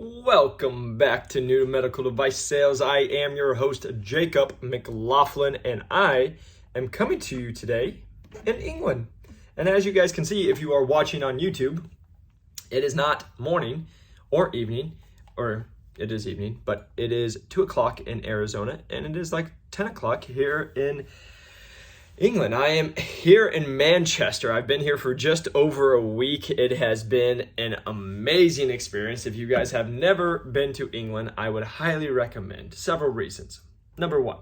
Welcome back to New Medical Device Sales. I am your host, Jacob McLaughlin, and I am coming to you today in England. And as you guys can see, if you are watching on YouTube, it is not morning or evening, or it is evening, but it is 2 o'clock in Arizona, and it is like 10 o'clock here in England. I am here in Manchester. I've been here for just over a week. It has been an amazing experience. If you guys have never been to England, I would highly recommend. Several reasons. Number one,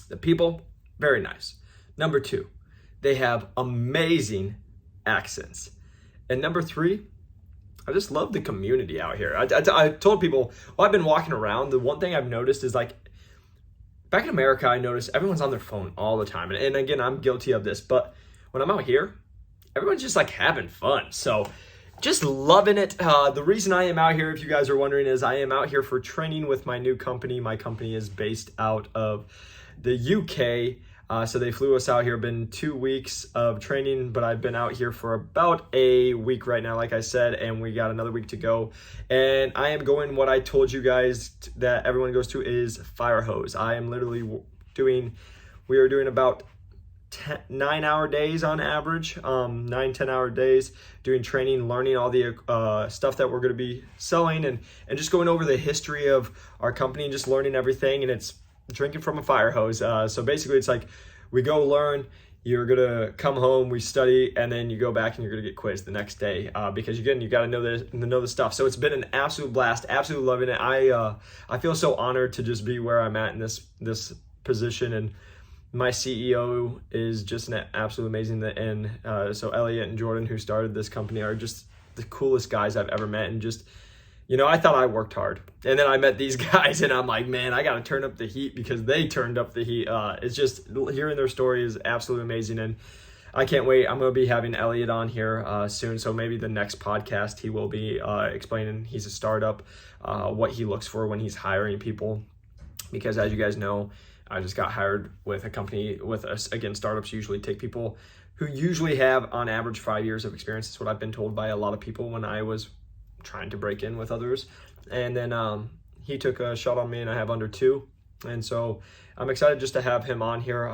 the people, very nice. Number two, they have amazing accents. And number three, I just love the community out here. I told people, while I've been walking around, the one thing I've noticed is back in America, I noticed everyone's on their phone all the time. And again, I'm guilty of this, but when I'm out here, everyone's just having fun. So just loving it. The reason I am out here, if you guys are wondering, is I am out here for training with my new company. My company is based out of the UK. So they flew us out here. Been 2 weeks of training, but I've been out here for about a week right now, like I said, and we got another week to go. And I am going, what I told you guys that everyone goes to is Firehose. I am literally we are doing about 9-hour days on average, 9-10-hour days, doing training, learning all the stuff that we're going to be selling, and just going over the history of our company and just learning everything. And it's drinking from a fire hose. So basically it's we go learn, you're gonna come home, we study, and then you go back and you're gonna get quizzed the next day, because again, you gotta know the stuff. So it's been an absolute blast, absolutely loving it. I feel so honored to just be where I'm at in this position, and my CEO is just an absolute amazing. And so Elliot and Jordan, who started this company, are just the coolest guys I've ever met. And just, I thought I worked hard, and then I met these guys, and I'm like, man, I got to turn up the heat because they turned up the heat. It's just, hearing their story is absolutely amazing, and I can't wait. I'm going to be having Elliot on here soon, so maybe the next podcast he will be explaining, he's a startup, what he looks for when he's hiring people, because as you guys know, I just got hired with a company with us. Again, startups usually take people who usually have on average 5 years of experience. That's what I've been told by a lot of people when I was trying to break in with others. And then he took a shot on me, and I have under 2. And so I'm excited just to have him on here.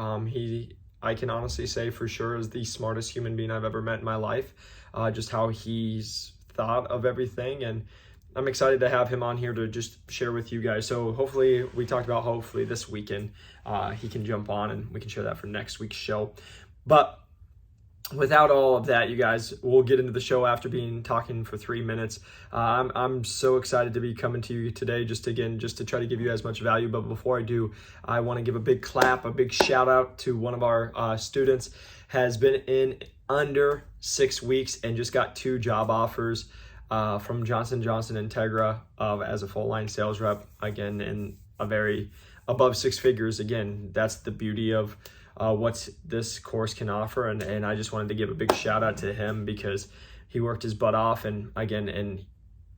I can honestly say for sure is the smartest human being I've ever met in my life, just how he's thought of everything. And I'm excited to have him on here to just share with you guys. So hopefully, we talked about hopefully this weekend he can jump on and we can share that for next week's show. But without all of that, you guys, we'll get into the show after talking for 3 minutes. I'm so excited to be coming to you today, just to try to give you as much value. But before I do, I want to give a big shout out to one of our students. Has been in under 6 weeks and just got 2 job offers from Johnson & Johnson Integra as a full line sales rep. Again, in a very above 6 figures. Again, that's the beauty of what this course can offer, and I just wanted to give a big shout out to him because he worked his butt off, and again, in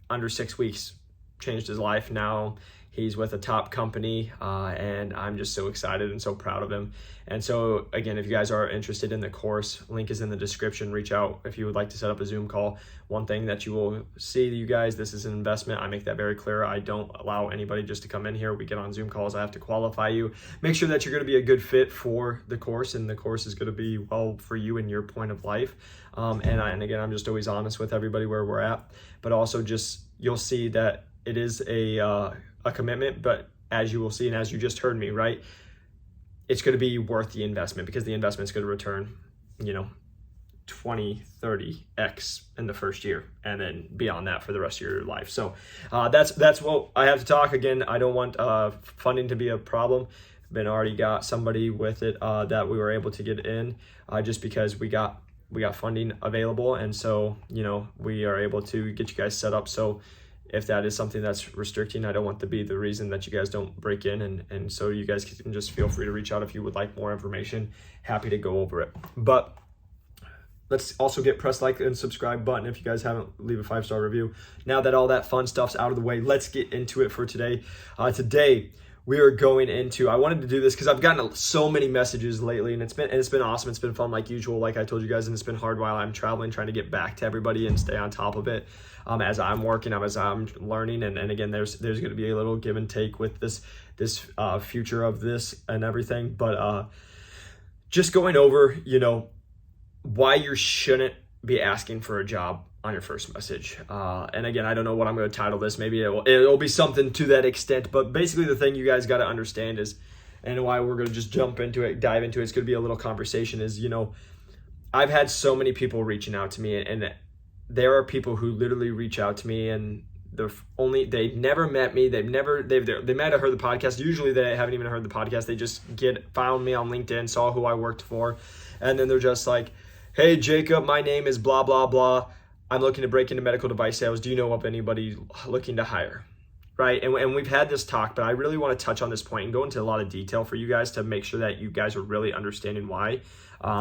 under 6 weeks changed his life. Now he's with a top company, and I'm just so excited and so proud of him. And so again, if you guys are interested in the course, link is in the description. Reach out if you would like to set up a Zoom call. One thing that you will see, you guys, this is an investment. I make that very clear. I don't allow anybody just to come in here. We get on Zoom calls. I have to qualify you, make sure that you're going to be a good fit for the course, and the course is going to be well for you and your point of life. And again, I'm just always honest with everybody where we're at, but also just, you'll see that it is a commitment, but as you will see, and as you just heard me, right, it's going to be worth the investment, because the investment's going to return, 20, 30x in the first year, and then beyond that for the rest of your life. So that's what I have to talk. Again, I don't want funding to be a problem. Already got somebody with it that we were able to get in just because we got funding available, and so we are able to get you guys set up. So if that is something that's restricting, I don't want to be the reason that you guys don't break in. And so you guys can just feel free to reach out if you would like more information. Happy to go over it. But let's also press like and subscribe button if you guys haven't. Leave a 5-star review. Now that all that fun stuff's out of the way, let's get into it for today. Today, we are going into, I wanted to do this because I've gotten so many messages lately, and it's been awesome. It's been fun like usual, like I told you guys, and it's been hard while I'm traveling, trying to get back to everybody and stay on top of it as I'm working, as I'm learning. And again, there's going to be a little give and take with this future of this and everything. But just going over, why you shouldn't be asking for a job on your first message. And again, I don't know what I'm going to title this. Maybe it'll be something to that extent, but basically the thing you guys got to understand is, and why we're going to just dive into it, it's going to be a little conversation is, I've had so many people reaching out to me, and there are people who literally reach out to me and they've never met me. They might have heard the podcast. Usually they haven't even heard the podcast. They just found me on LinkedIn, saw who I worked for. And then they're just like, hey, Jacob, my name is blah, blah, blah. I'm looking to break into medical device sales. Do you know of anybody looking to hire? Right? And we've had this talk, but I really want to touch on this point and go into a lot of detail for you guys to make sure that you guys are really understanding why.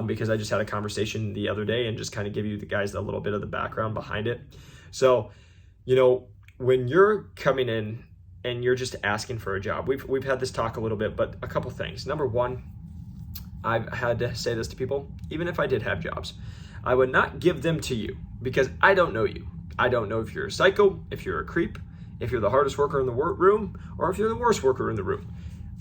Because I just had a conversation the other day and just kind of give you guys a little bit of the background behind it. So, when you're coming in and you're just asking for a job, we've had this talk a little bit, but a couple things. Number one, I've had to say this to people, even if I did have jobs, I would not give them to you because I don't know you. I don't know if you're a psycho, if you're a creep, if you're the hardest worker in the room, or if you're the worst worker in the room.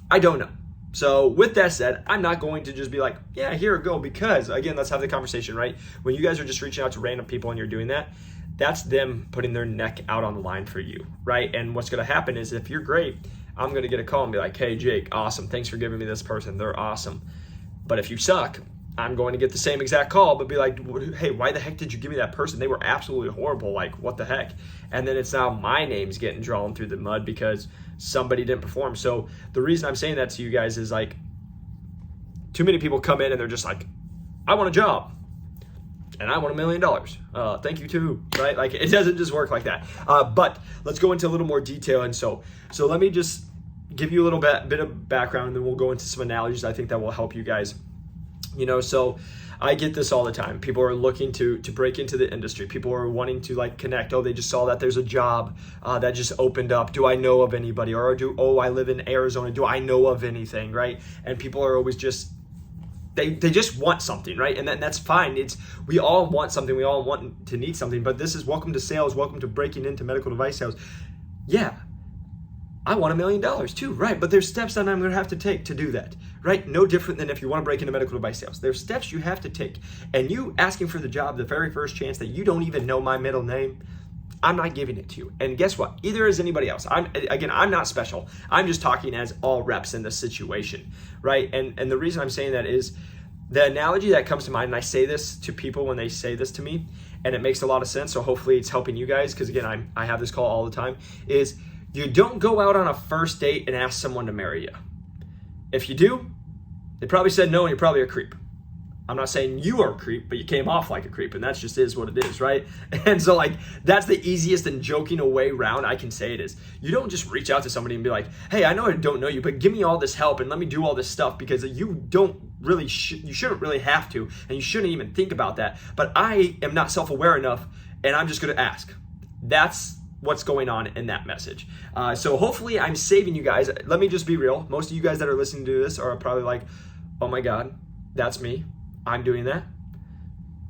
I don't know. So with that said, I'm not going to just be like, yeah, here we go, because again, let's have the conversation, right? When you guys are just reaching out to random people and you're doing that, that's them putting their neck out on the line for you, right? And what's going to happen is if you're great, I'm going to get a call and be like, hey, Jake, awesome. Thanks for giving me this person. They're awesome. But if you suck, I'm going to get the same exact call, but be like, hey, why the heck did you give me that person? They were absolutely horrible. Like, what the heck? And then it's now my name's getting drawn through the mud because somebody didn't perform. So the reason I'm saying that to you guys is like, too many people come in and they're just like, I want a job and I want $1 million. Thank you too, right? Like, it doesn't just work like that. But let's go into a little more detail. And so let me just give you a little bit of background, and then we'll go into some analogies I think that will help you guys. So I get this all the time. People are looking to break into the industry. People are wanting to like connect. Oh, they just saw that there's a job that just opened up. Do I know of anybody? Or I live in Arizona. Do I know of anything, right? And people are always just, they just want something, right? And that's fine. We all want something. We all want to need something. But this is welcome to sales. Welcome to breaking into medical device sales. Yeah. I want $1 million too, right? But there's steps that I'm going to have to take to do that, right? No different than if you want to break into medical device sales. There's steps you have to take. And you asking for the job the very first chance that you don't even know my middle name, I'm not giving it to you. And guess what? Either is anybody else. I'm not special. I'm just talking as all reps in this situation, right? And the reason I'm saying that is the analogy that comes to mind, and I say this to people when they say this to me, and it makes a lot of sense. So hopefully it's helping you guys, because again, I have this call all the time, is you don't go out on a first date and ask someone to marry you. If you do, they probably said no and you're probably a creep. I'm not saying you are a creep, but you came off like a creep, and that's just is what it is, right? And so like, that's the easiest and joking away round I can say it is. You don't just reach out to somebody and be like, hey, I know I don't know you, but give me all this help and let me do all this stuff, because you don't really, you shouldn't really have to, and you shouldn't even think about that. But I am not self-aware enough, and I'm just gonna ask. That's what's going on in that message. So hopefully I'm saving you guys. Let me just be real. Most of you guys that are listening to this are probably like, oh my God, that's me. I'm doing that.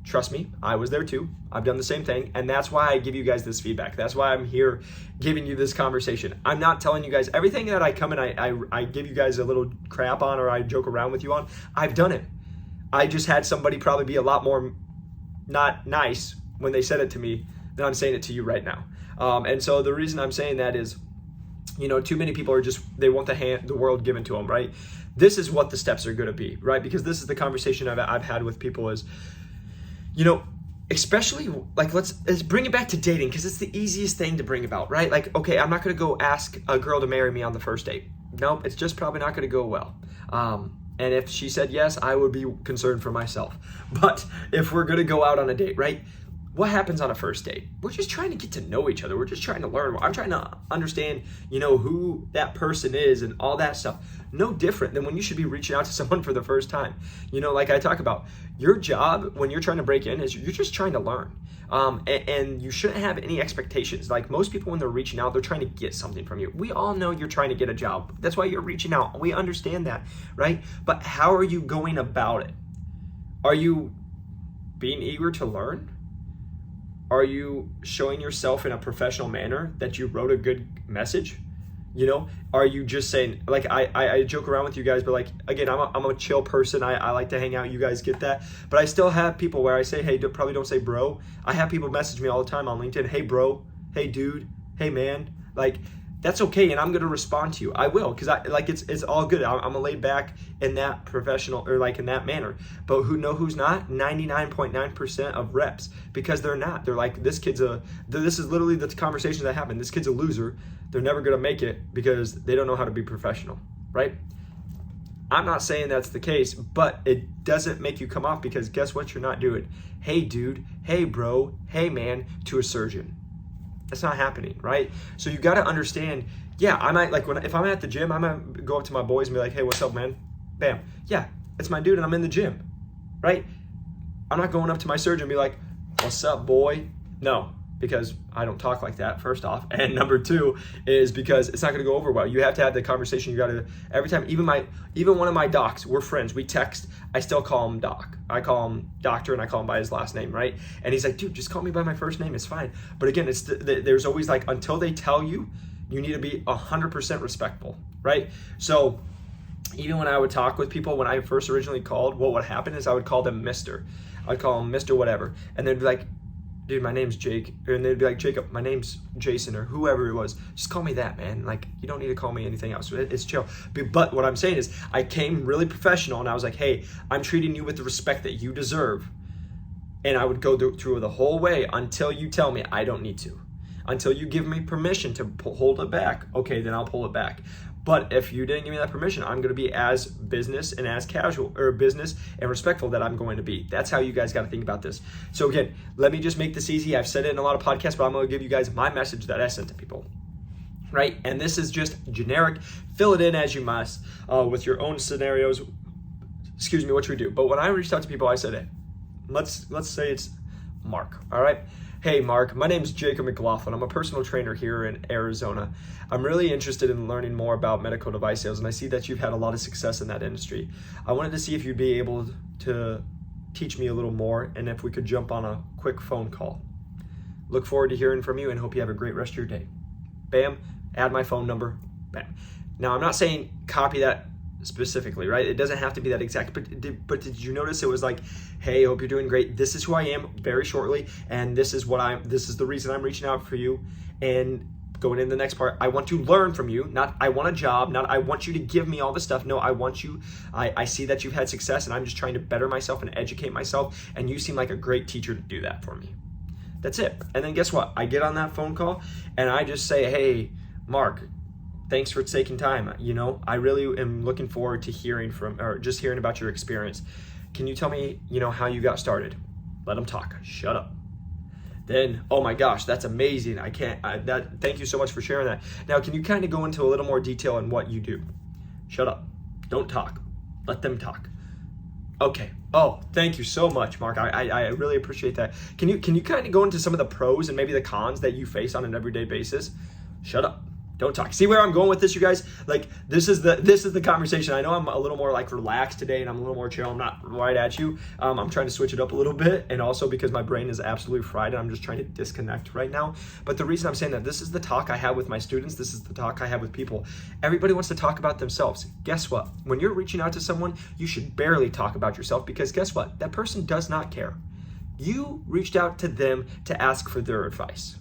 Trust me, I was there too. I've done the same thing. And that's why I give you guys this feedback. That's why I'm here giving you this conversation. I'm not telling you guys everything that I come and I give you guys a little crap on, or I joke around with you on. I've done it. I just had somebody probably be a lot more not nice when they said it to me than I'm saying it to you right now. And so the reason I'm saying that is, too many people are just, they want the world given to them, right? This is what the steps are going to be, right? Because this is the conversation I've had with people is, especially like, let's bring it back to dating, because it's the easiest thing to bring about, right? Like, okay, I'm not going to go ask a girl to marry me on the first date. Nope, it's just probably not going to go well. And if she said yes, I would be concerned for myself. But if we're going to go out on a date, right? what happens on a first date? We're just trying to get to know each other. We're just trying to learn. I'm trying to understand, who that person is and all that stuff. No different than when you should be reaching out to someone for the first time. Like I talk about, your job when you're trying to break in is you're just trying to learn. And you shouldn't have any expectations. Like most people, when they're reaching out, they're trying to get something from you. We all know you're trying to get a job. That's why you're reaching out. We understand that, right? But how are you going about it? Are you being eager to learn? Are you showing yourself in a professional manner that you wrote a good message? Are you just saying, like, I joke around with you guys, but like, again, I'm a chill person. I like to hang out. You guys get that. But I still have people where I say, hey, probably don't say bro. I have people message me all the time on LinkedIn. Hey, bro. Hey, dude. Hey, man. Like, that's okay. And I'm going to respond to you. I will. Because it's all good. I'm a laid back in that professional, or like in that manner. But who's not? 99.9% of reps. Because they're not. They're like, this is literally the conversations that happen. This kid's a loser. They're never going to make it because they don't know how to be professional, right? I'm not saying that's the case, but it doesn't make you come off, because guess what you're not doing? Hey, dude. Hey, bro. Hey, man, to a surgeon. That's not happening, right? So you got to understand, yeah, I might, like, if I'm at the gym, I might go up to my boys and be like, hey, what's up, man? Bam. Yeah, it's my dude and I'm in the gym, right? I'm not going up to my surgeon and be like, what's up, boy? No. Because I don't talk like that, first off. And number two is because it's not going to go over well. You have to have the conversation. You got to, every time, even one of my docs, we're friends, we text, I still call him doc. I call him doctor and I call him by his last name, right? And he's like, dude, just call me by my first name, it's fine. But again, there's always like, until they tell you, you need to be 100% respectful, right? So even when I would talk with people, when I first originally called, what would happen is I would call them Mr. I'd call him Mr. whatever. And they'd be like, dude, my name's Jake. And they'd be like, Jacob, my name's Jason, or whoever it was. Just call me that, man. Like, you don't need to call me anything else. It's chill. But what I'm saying is, I came really professional and I was like, hey, I'm treating you with the respect that you deserve. And I would go through the whole way until you tell me I don't need to. Until you give me permission to hold it back, okay, then I'll pull it back. But if you didn't give me that permission, I'm going to be as business and as casual, or business and respectful that I'm going to be. That's how you guys got to think about this. So again, let me just make this easy. I've said it in a lot of podcasts, but I'm going to give you guys my message that I sent to people, right? And this is just generic. Fill it in as you must with your own scenarios. Excuse me, what should we do? But when I reached out to people, I said, hey, let's say it's Mark, all right? Hey, Mark, my name's Jacob McLaughlin. I'm a personal trainer here in Arizona. I'm really interested in learning more about medical device sales, and I see that you've had a lot of success in that industry. I wanted to see if you'd be able to teach me a little more, and if we could jump on a quick phone call. Look forward to hearing from you, and hope you have a great rest of your day. Bam, add my phone number, bam. Now, I'm not saying copy that specifically, right? It doesn't have to be that exact, but did you notice it was like, hey, hope you're doing great. This is who I am very shortly, and this is the reason I'm reaching out for you. And going in the next part, I want to learn from you, not I want a job, not I want you to give me all this stuff. No, I want you, I see that you've had success, and I'm just trying to better myself and educate myself, and you seem like a great teacher to do that for me. That's it. And then guess what? I get on that phone call, and I just say, hey, Mark, thanks for taking time. I really am looking forward to hearing about your experience. Can you tell me, how you got started? Let them talk. Shut up. Then, oh my gosh, that's amazing. Thank you so much for sharing that. Now, can you kind of go into a little more detail on what you do? Shut up. Don't talk. Let them talk. Okay. Oh, thank you so much, Mark. I really appreciate that. Can you kind of go into some of the pros and maybe the cons that you face on an everyday basis? Shut up. Don't talk. See where I'm going with this, you guys? Like, this is the conversation. I know I'm a little more like relaxed today, and I'm a little more chill. I'm not right at you. I'm trying to switch it up a little bit, and also because my brain is absolutely fried, and I'm just trying to disconnect right now. But the reason I'm saying that, this is the talk I have with my students. This is the talk I have with people. Everybody wants to talk about themselves. Guess what? When you're reaching out to someone, you should barely talk about yourself, because guess what? That person does not care. You reached out to them to ask for their advice.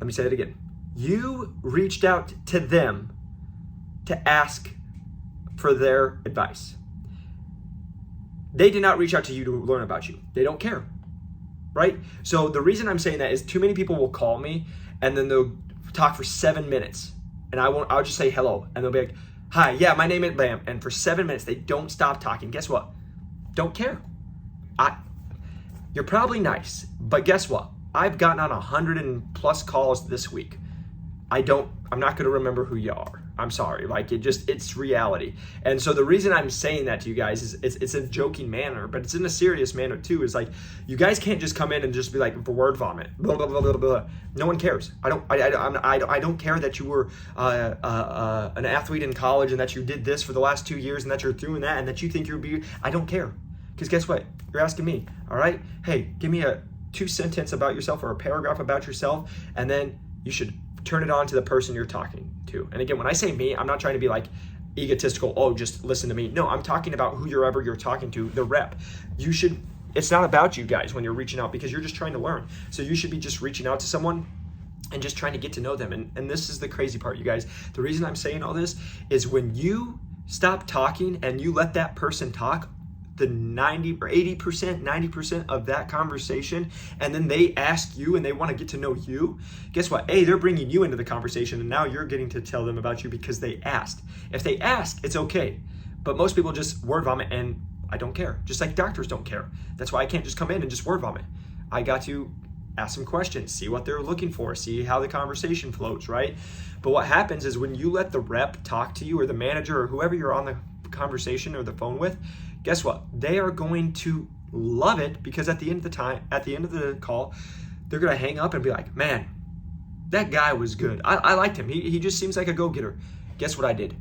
Let me say it again. You reached out to them to ask for their advice. They did not reach out to you to learn about you. They don't care, right? So the reason I'm saying that is too many people will call me and then they'll talk for 7 minutes, and I'll just say hello, and they'll be like, hi, yeah, my name is Bam. And for 7 minutes, they don't stop talking. Guess what? Don't care. you're probably nice, but guess what? I've gotten on 100+ calls this week. I'm not going to remember who you are. I'm sorry. Like, it's reality. And so the reason I'm saying that to you guys is it's a joking manner, but it's in a serious manner too. Is like, you guys can't just come in and just be like word vomit, blah, blah, blah, blah, blah. No one cares. I don't care that you were an athlete in college and that you did this for the last 2 years and that you're doing that and that you think I don't care. Because guess what? You're asking me, all right? Hey, give me a 2-sentence about yourself or a paragraph about yourself, and then you should turn it on to the person you're talking to. And again, when I say me, I'm not trying to be like egotistical, oh, just listen to me. No, I'm talking about whoever you're talking to, the rep. It's not about you guys when you're reaching out, because you're just trying to learn. So you should be just reaching out to someone and just trying to get to know them. And this is the crazy part, you guys. The reason I'm saying all this is when you stop talking and you let that person talk, the 90 or 80%, 90% of that conversation, and then they ask you and they want to get to know you, guess what? They're bringing you into the conversation, and now you're getting to tell them about you because they asked. If they ask, it's okay. But most people just word vomit, and I don't care. Just like doctors don't care. That's why I can't just come in and just word vomit. I got to ask some questions, see what they're looking for, see how the conversation flows, right? But what happens is when you let the rep talk to you, or the manager, or whoever you're on the conversation or the phone with, guess what? They are going to love it, because at the end of the call, they're going to hang up and be like, man, that guy was good. I liked him. He just seems like a go-getter. Guess what I did?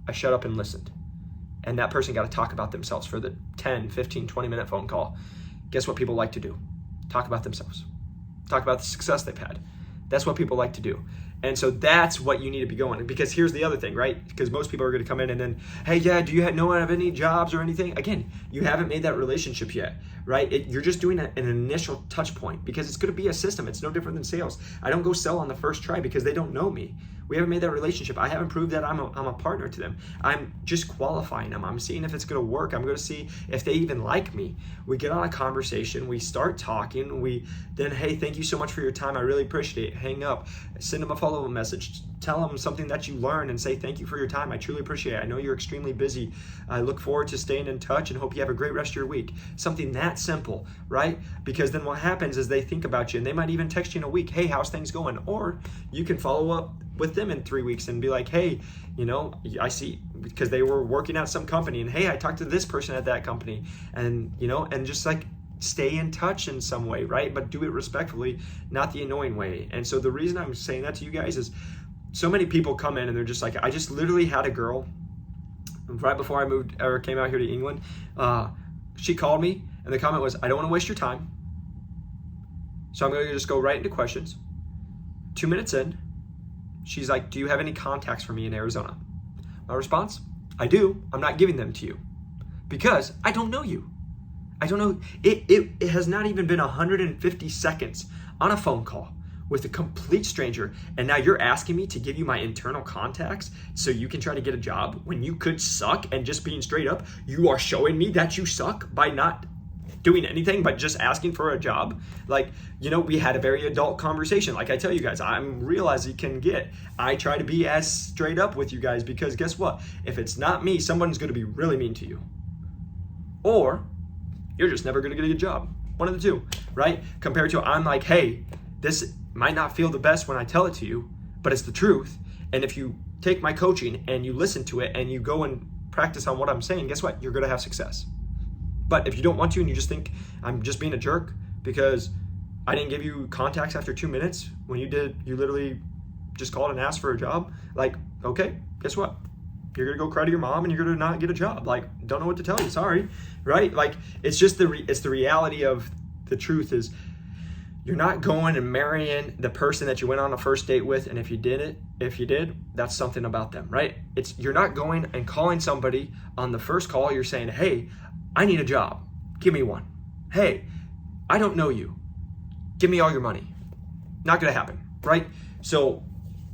I shut up and listened. And that person got to talk about themselves for the 10, 15, 20-minute phone call. Guess what people like to do? Talk about themselves. Talk about the success they've had. That's what people like to do. And so that's what you need to be going. Because here's the other thing, right? Because most people are going to come in and then, hey, yeah, do you have any jobs or anything? Again, you haven't made that relationship yet, right? You're just doing an initial touch point, because it's going to be a system. It's no different than sales. I don't go sell on the first try because they don't know me. We haven't made that relationship. I haven't proved that I'm a partner to them. I'm just qualifying them. I'm seeing if it's going to work. I'm going to see if they even like me. We get on a conversation. We start talking. Hey, thank you so much for your time. I really appreciate it. Hang up. Send them a follow-up message. Tell them something that you learned and say thank you for your time. I truly appreciate it. I know you're extremely busy. I look forward to staying in touch and hope you have a great rest of your week. Something that simple, right? Because then what happens is they think about you, and they might even text you in a week. Hey, how's things going? Or you can follow up with them in 3 weeks and be like, hey, I see, because they were working at some company, and hey, I talked to this person at that company, and and just like stay in touch in some way, right? But do it respectfully, not the annoying way. And so the reason I'm saying that to you guys is so many people come in and they're just like, I just literally had a girl right before I moved or came out here to England. She called me and the comment was, I don't want to waste your time, so I'm going to just go right into questions. 2 minutes in, she's like, do you have any contacts for me in Arizona? My response, I do. I'm not giving them to you because I don't know you. I don't know. It has not even been 150 seconds on a phone call with a complete stranger, and now you're asking me to give you my internal contacts so you can try to get a job when you could suck. And just being straight up, you are showing me that you suck by not doing anything but just asking for a job. Like, we had a very adult conversation. Like I tell you guys, I'm real as you can get. I try to be as straight up with you guys, because guess what? If it's not me, someone's going to be really mean to you, or you're just never going to get a good job. One of the two, right? Compared to I'm like, hey, this might not feel the best when I tell it to you, but it's the truth. And if you take my coaching and you listen to it and you go and practice on what I'm saying, guess what? You're going to have success. But if you don't want to and you just think I'm just being a jerk because I didn't give you contacts after 2 minutes when you literally just called and asked for a job, like, okay, guess what? You're going to go cry to your mom and you're going to not get a job. Like, don't know what to tell you. Sorry. Right? Like, it's just it's the reality of the truth is you're not going and marrying the person that you went on a first date with. And if you did, that's something about them, right? You're not going and calling somebody on the first call. You're saying, hey, I need a job. Give me one. Hey, I don't know you. Give me all your money. Not going to happen, right? So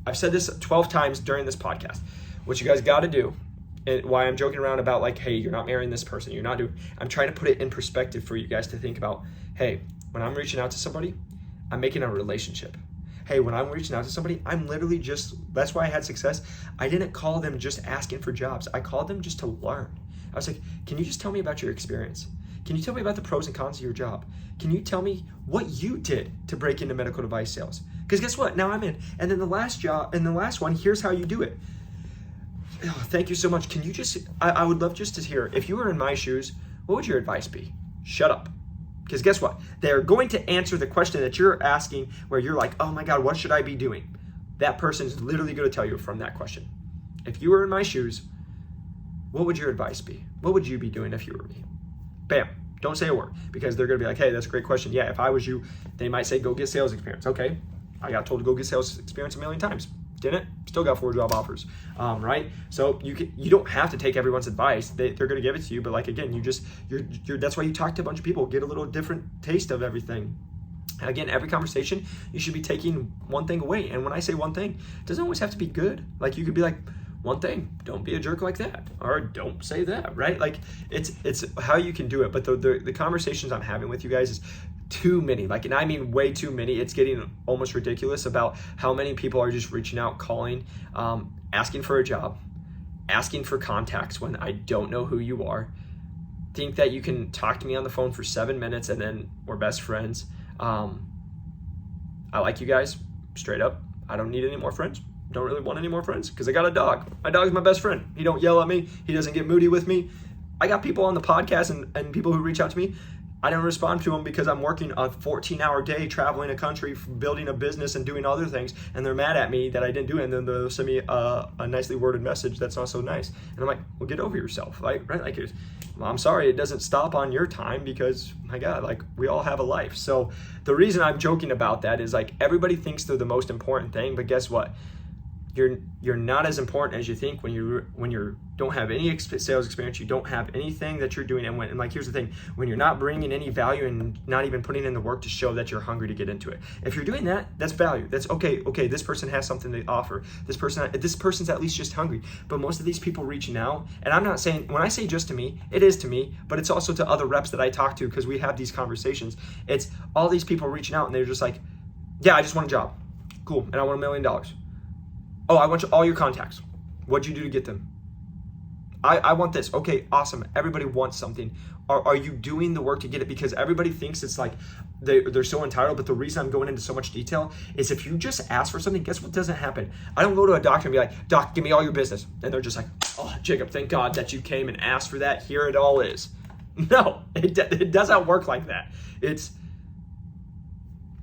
I've said this 12 times during this podcast. What you guys got to do, and why I'm joking around about like, hey, you're not marrying this person. I'm trying to put it in perspective for you guys to think about, hey, when I'm reaching out to somebody, I'm making a relationship. Hey, when I'm reaching out to somebody, I'm literally that's why I had success. I didn't call them just asking for jobs. I called them just to learn. I was like, can you just tell me about your experience? Can you tell me about the pros and cons of your job? Can you tell me what you did to break into medical device sales? Because guess what? Now I'm in. And then the last one, here's how you do it. Oh, thank you so much. Can you just, I would love just to hear, if you were in my shoes, what would your advice be? Shut up. Because guess what? They're going to answer the question that you're asking where you're like, oh my God, what should I be doing? That person's literally going to tell you from that question. If you were in my shoes, what would your advice be? What would you be doing if you were me? Bam. Don't say a word, because they're going to be like, hey, that's a great question. Yeah, if I was you, they might say, go get sales experience. Okay. I got told to go get sales experience a million times. Didn't. Still got 4 job offers, right? So you don't have to take everyone's advice. They're going to give it to you, but like again, you're that's why you talk to a bunch of people, get a little different taste of everything. Again, every conversation you should be taking one thing away, and when I say one thing, it doesn't always have to be good. Like you could be like, one thing, don't be a jerk like that, or don't say that, right? Like it's how you can do it. But the conversations I'm having with you guys is too many, like, and I mean way too many. It's getting almost ridiculous about how many people are just reaching out, calling, asking for a job, asking for contacts when I don't know who you are, think that you can talk to me on the phone for 7 minutes and then we're best friends. I like you guys, straight up. I don't need any more friends. Don't really want any more friends because I got a dog. My dog's my best friend. He don't yell at me. He doesn't get moody with me. I got people on the podcast and people who reach out to me. I don't respond to them because I'm working a 14-hour day traveling a country, building a business and doing other things, and they're mad at me that I didn't do it, and then they'll send me a nicely worded message that's not so nice. And I'm like, well, get over yourself, right? Like, well, I'm sorry, it doesn't stop on your time because, my God, like, we all have a life. So the reason I'm joking about that is, like, everybody thinks they're the most important thing, but guess what? You're not as important as you think when you don't have any sales experience. You don't have anything that you're doing, and like here's the thing: when you're not bringing any value and not even putting in the work to show that you're hungry to get into it. If you're doing that, that's value. That's okay. Okay, this person has something to offer. This person's at least just hungry. But most of these people reaching out, and I'm not saying when I say just to me, it is to me, but it's also to other reps that I talk to because we have these conversations. It's all these people reaching out and they're just like, yeah, I just want a job, cool, and I want $1 million. Oh, I want all your contacts. What'd you do to get them? I want this. Okay, awesome. Everybody wants something. Are you doing the work to get it? Because everybody thinks it's like they're so entitled, but the reason I'm going into so much detail is if you just ask for something, guess what doesn't happen? I don't go to a doctor and be like, doc, give me all your business. And they're just like, oh, Jacob, thank God that you came and asked for that. Here it all is. No, it doesn't work like that. It's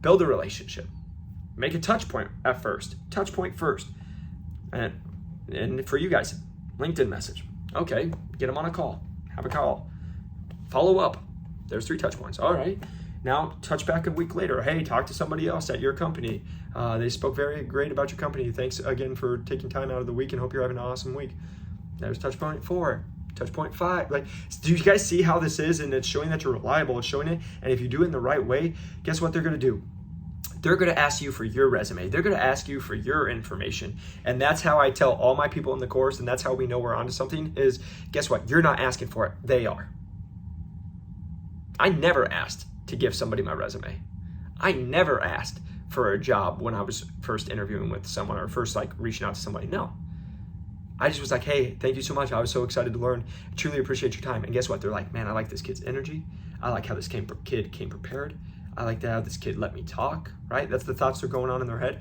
build a relationship. Make a touch point at first. Touch point first. And for you guys, LinkedIn message. Okay, get them on a call. Have a call. Follow up. There's 3 touch points. All right. Now touch back a week later. Hey, talk to somebody else at your company. They spoke very great about your company. Thanks again for taking time out of the week and hope you're having an awesome week. There's touch point 4. Touch point 5. Like, do you guys see how this is? And it's showing that you're reliable. It's showing it. And if you do it in the right way, guess what they're going to do? They're going to ask you for your resume. They're going to ask you for your information. And that's how I tell all my people in the course, and that's how we know we're onto something, is guess what? You're not asking for it. They are. I never asked to give somebody my resume. I never asked for a job when I was first interviewing with someone or first like reaching out to somebody. No. I just was like, hey, thank you so much. I was so excited to learn. I truly appreciate your time. And guess what? They're like, man, I like this kid's energy. I like how this kid came prepared. I like to have this kid let me talk, right? That's the thoughts that are going on in their head.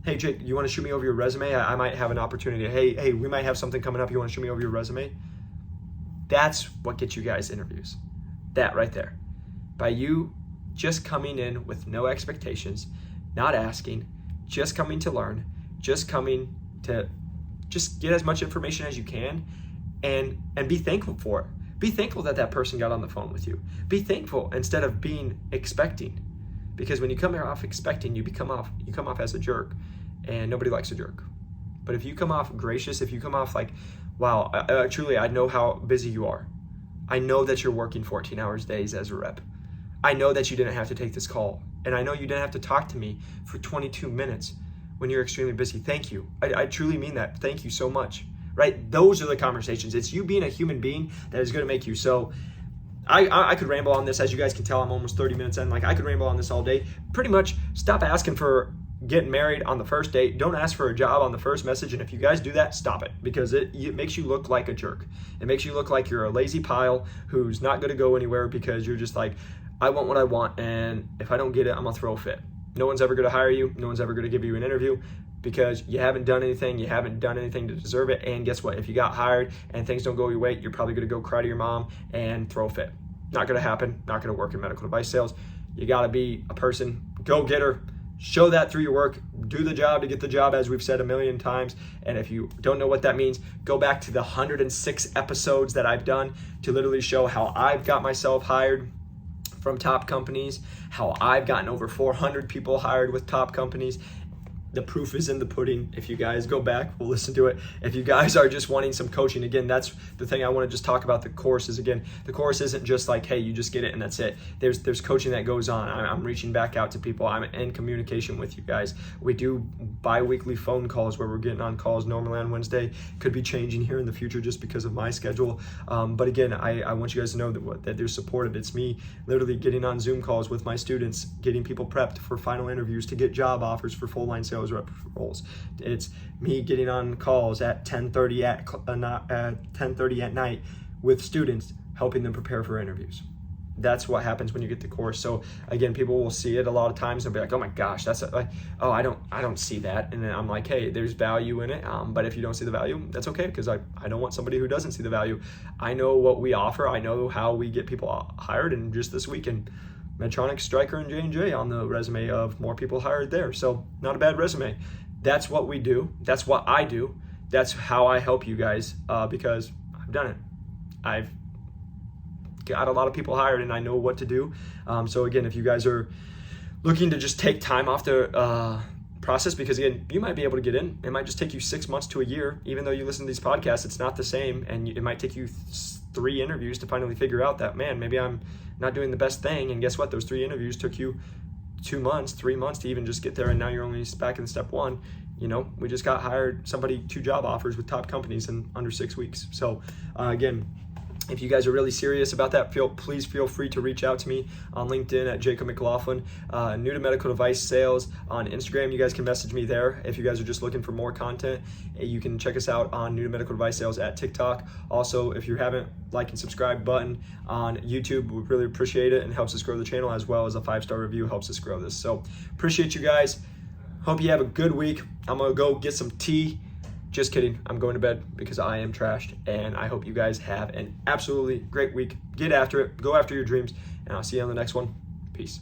Hey, Jake, you want to shoot me over your resume? I might have an opportunity. Hey, we might have something coming up. You want to shoot me over your resume? That's what gets you guys interviews. That right there. By you just coming in with no expectations, not asking, just coming to learn, just coming to just get as much information as you can and be thankful for it. Be thankful that that person got on the phone with you. Be thankful instead of being expecting. Because when you come off expecting, you come off as a jerk, and nobody likes a jerk. But if you come off gracious, if you come off like, wow, truly, I know how busy you are. I know that you're working 14 hours days as a rep. I know that you didn't have to take this call. And I know you didn't have to talk to me for 22 minutes when you're extremely busy. Thank you. I truly mean that. Thank you so much. Right? Those are the conversations. It's you being a human being that is going to make you. So I could ramble on this. As you guys can tell, I'm almost 30 minutes in. Like, I could ramble on this all day. Pretty much stop asking for getting married on the first date. Don't ask for a job on the first message. And if you guys do that, stop it, because it makes you look like a jerk. It makes you look like you're a lazy pile who's not going to go anywhere because you're just like, I want what I want, and if I don't get it, I'm going to throw a fit. No one's ever going to hire you. No one's ever going to give you an interview because you haven't done anything. You haven't done anything to deserve it. And guess what? If you got hired and things don't go your way, you're probably going to go cry to your mom and throw a fit. Not going to happen. Not going to work in medical device sales. You got to be a person, go-getter. Show that through your work. Do the job to get the job, as we've said a million times. And if you don't know what that means, go back to the 106 episodes that I've done to literally show how I've got myself hired from top companies, how I've gotten over 400 people hired with top companies. The proof is in the pudding. If you guys go back, we'll listen to it. If you guys are just wanting some coaching, again, that's the thing I want to just talk about. The course is, again, the course isn't just like, hey, you just get it and that's it. There's coaching that goes on. I'm reaching back out to people. I'm in communication with you guys. We do bi-weekly phone calls where we're getting on calls normally on Wednesday. Could be changing here in the future just because of my schedule. But again, I want you guys to know that they're supported. It's me literally getting on Zoom calls with my students, getting people prepped for final interviews to get job offers for full-line sales rep roles. It's me getting on calls at 10:30 at night with students, helping them prepare for interviews. That's what happens when you get the course. So again, people will see it a lot of times and be like, oh my gosh, that's like, oh, I don't see that. And then I'm like, hey, there's value in it. But if you don't see the value, that's okay, because I don't want somebody who doesn't see the value. I know what we offer. I know how we get people hired. And just this weekend, Medtronic, Stryker, and J&J on the resume of more people hired there. So not a bad resume. That's what we do. That's what I do. That's how I help you guys because I've done it. I've got a lot of people hired and I know what to do. So again, if you guys are looking to just take time off the process, because again, you might be able to get in. It might just take you 6 months to a year. Even though you listen to these podcasts, it's not the same. And it might take you 3 interviews to finally figure out that, man, maybe I'm not doing the best thing. And guess what? Those 3 interviews took you 2 months, 3 months to even just get there. And now you're only back in step 1. You know, we just got hired 2 job offers with top companies in under 6 weeks. So again, if you guys are really serious about that, please feel free to reach out to me on LinkedIn at Jacob McLaughlin. New to medical device sales on Instagram. You guys can message me there. If you guys are just looking for more content, you can check us out on New to Medical Device Sales at TikTok. Also, if you haven't, like and subscribe button on YouTube, we really appreciate it and helps us grow the channel, as well as a 5-star review helps us grow this. So appreciate you guys. Hope you have a good week. I'm gonna go get some tea. Just kidding, I'm going to bed because I am trashed, and I hope you guys have an absolutely great week. Get after it, go after your dreams, and I'll see you on the next one. Peace.